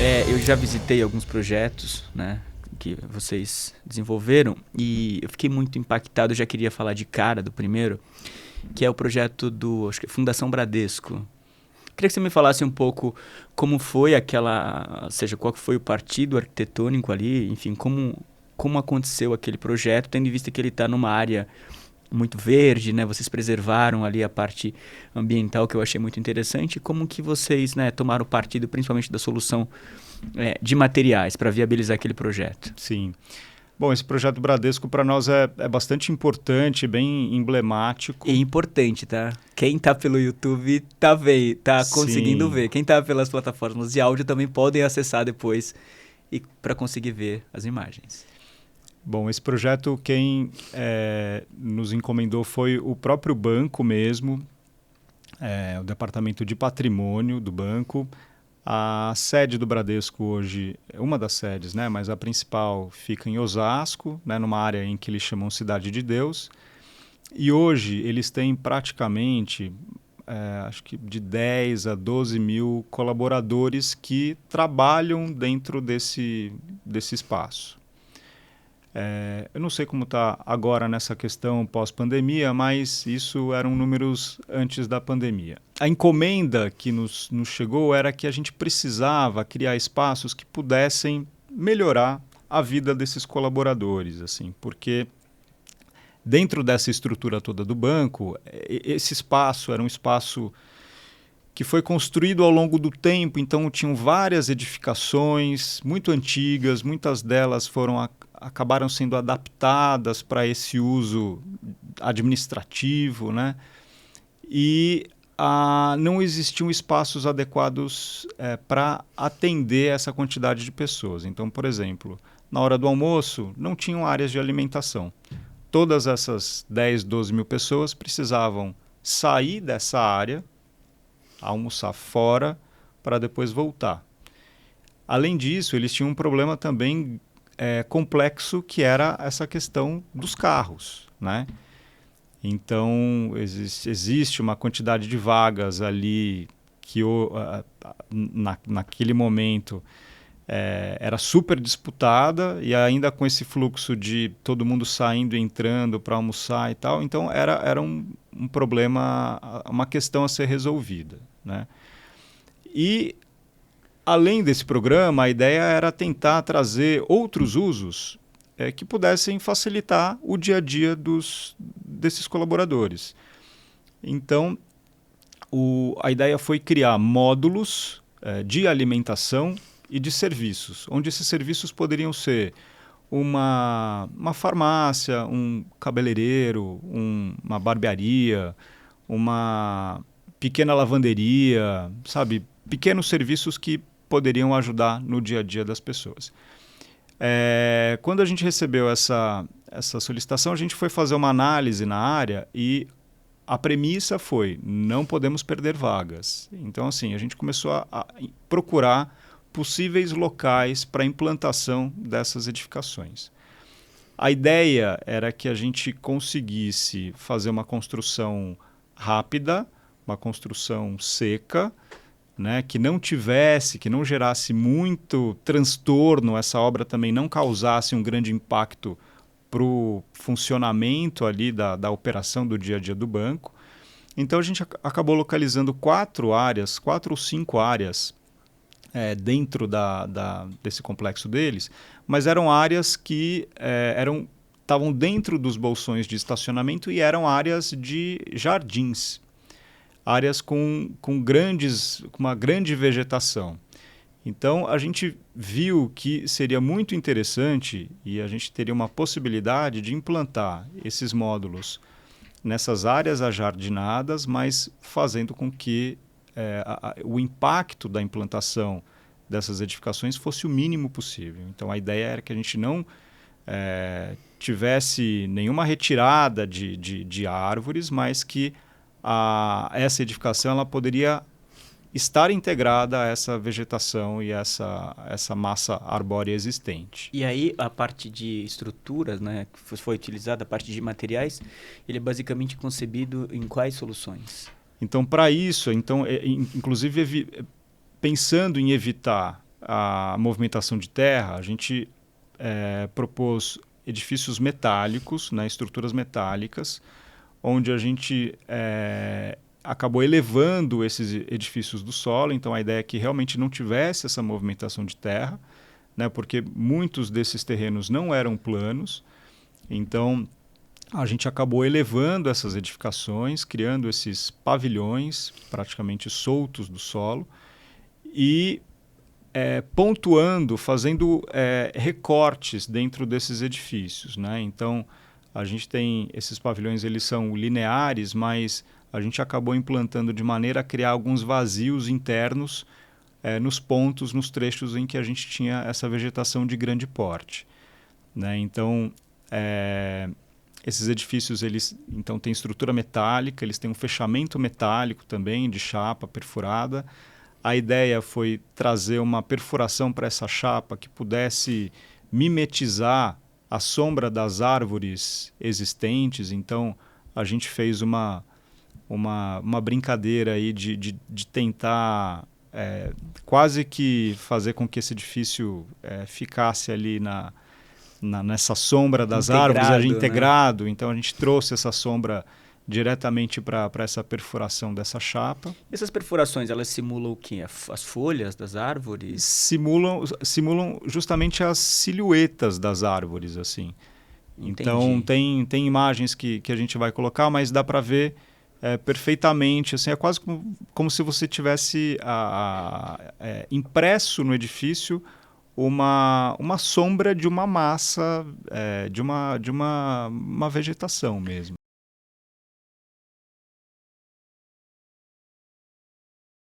Eu já visitei alguns projetos, né, que vocês desenvolveram e eu fiquei muito impactado. Eu já queria falar de cara do primeiro, que é o projeto acho que é Fundação Bradesco. Queria que você me falasse um pouco como foi aquela, ou seja, qual foi o partido arquitetônico ali, enfim, como aconteceu aquele projeto, tendo em vista que ele está numa área muito verde, né? Vocês preservaram ali a parte ambiental, que eu achei muito interessante. Como que vocês, né, tomaram partido principalmente da solução de materiais para viabilizar aquele projeto? Sim. Bom, esse projeto Bradesco para nós é bastante importante, bem emblemático. E importante, tá? Quem tá pelo YouTube tá conseguindo Sim. ver. Quem tá pelas plataformas de áudio também podem acessar depois para conseguir ver as imagens. Bom, esse projeto quem nos encomendou foi o próprio banco mesmo, o departamento de patrimônio do banco. A sede do Bradesco hoje, uma das sedes, né, mas a principal fica em Osasco, né, numa área em que eles chamam Cidade de Deus. E hoje eles têm praticamente, acho que de 10 a 12 mil colaboradores que trabalham dentro desse espaço. Eu não sei como está agora nessa questão pós-pandemia, mas isso eram números antes da pandemia. A encomenda que nos chegou era que a gente precisava criar espaços que pudessem melhorar a vida desses colaboradores, assim, porque dentro dessa estrutura toda do banco, esse espaço era um espaço que foi construído ao longo do tempo, então tinham várias edificações muito antigas, muitas delas acabaram sendo adaptadas para esse uso administrativo, né? E não existiam espaços adequados para atender essa quantidade de pessoas. Então, por exemplo, na hora do almoço, não tinham áreas de alimentação. Todas essas 10, 12 mil pessoas precisavam sair dessa área, almoçar fora, para depois voltar. Além disso, eles tinham um problema também complexo, que era essa questão dos carros, né? Então, existe uma quantidade de vagas ali que naquele momento era super disputada, e ainda com esse fluxo de todo mundo saindo e entrando para almoçar e tal. Então, era um problema, uma questão a ser resolvida, né? E além desse programa, a ideia era tentar trazer outros usos que pudessem facilitar o dia a dia desses colaboradores. Então, a ideia foi criar módulos de alimentação e de serviços, onde esses serviços poderiam ser uma farmácia, um cabeleireiro, uma barbearia, uma pequena lavanderia, sabe? Pequenos serviços que poderiam ajudar no dia a dia das pessoas. Quando a gente recebeu essa solicitação, a gente foi fazer uma análise na área e a premissa foi: não podemos perder vagas. Então, assim, a gente começou a procurar possíveis locais para a implantação dessas edificações. A ideia era que a gente conseguisse fazer uma construção rápida, uma construção seca, né, que não gerasse muito transtorno, essa obra também não causasse um grande impacto para o funcionamento ali da operação do dia a dia do banco. Então a gente acabou localizando 4 ou 5 áreas dentro desse complexo deles, mas eram áreas que estavam dentro dos bolsões de estacionamento e eram áreas de jardins, áreas com uma grande vegetação. Então, a gente viu que seria muito interessante e a gente teria uma possibilidade de implantar esses módulos nessas áreas ajardinadas, mas fazendo com que o impacto da implantação dessas edificações fosse o mínimo possível. Então, a ideia era que a gente não tivesse nenhuma retirada de árvores, mas que essa edificação ela poderia estar integrada a essa vegetação e essa massa arbórea existente. E aí a parte de estruturas, né, que foi utilizada, a parte de materiais, ele é basicamente concebido em quais soluções? Então, para isso, inclusive pensando em evitar a movimentação de terra, a gente propôs edifícios metálicos, né, estruturas metálicas, onde a gente acabou elevando esses edifícios do solo. Então, a ideia é que realmente não tivesse essa movimentação de terra, né, porque muitos desses terrenos não eram planos. Então, a gente acabou elevando essas edificações, criando esses pavilhões praticamente soltos do solo e pontuando, fazendo recortes dentro desses edifícios, né? Então, a gente tem esses pavilhões, eles são lineares, mas a gente acabou implantando de maneira a criar alguns vazios internos nos pontos, nos trechos em que a gente tinha essa vegetação de grande porte, né? Então, esses edifícios, eles então têm estrutura metálica, eles têm um fechamento metálico também, de chapa perfurada. A ideia foi trazer uma perfuração para essa chapa que pudesse mimetizar a sombra das árvores existentes. Então, a gente fez uma brincadeira aí de tentar quase que fazer com que esse edifício ficasse ali nessa sombra das árvores, integrado. Né? Então, a gente trouxe essa sombra diretamente para essa perfuração dessa chapa. Essas perfurações, elas simulam o quê? As folhas das árvores? Simulam justamente as silhuetas das árvores, assim. Entendi. Então, tem imagens que a gente vai colocar, mas dá para ver perfeitamente. Assim, é quase como se você tivesse impresso no edifício uma sombra de uma massa, de uma vegetação mesmo.